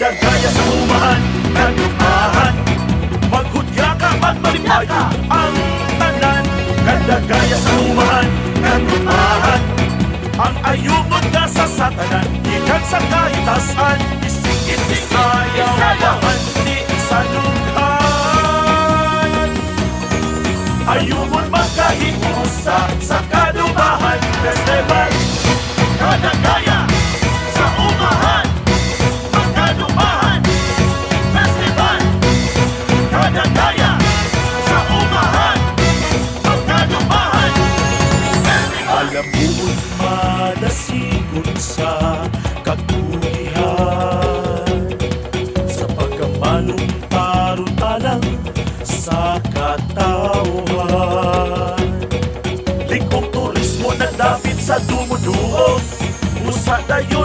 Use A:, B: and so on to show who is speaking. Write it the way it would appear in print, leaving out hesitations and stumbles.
A: Kadagaya sa umahan, kadumahan, maghudya ka at malipayo ang tanan. Kadagaya sa umahan, kadumahan, ang ayungon ka sa satanan, ikan sa kaitasan, ising-ising ayaw, bahan di sa lughan. Ayungon magkahiusa sa kadumahan festival. Kadagaya sa umahan, magkadumahan festival. Kadagaya sa umahan, magkadumahan festival. Alam mo'y madasigon sa katulihan, sa pagkamanong taruntalang sa katauhan. Likong turismo na dapit sa dumuduog, usa dayon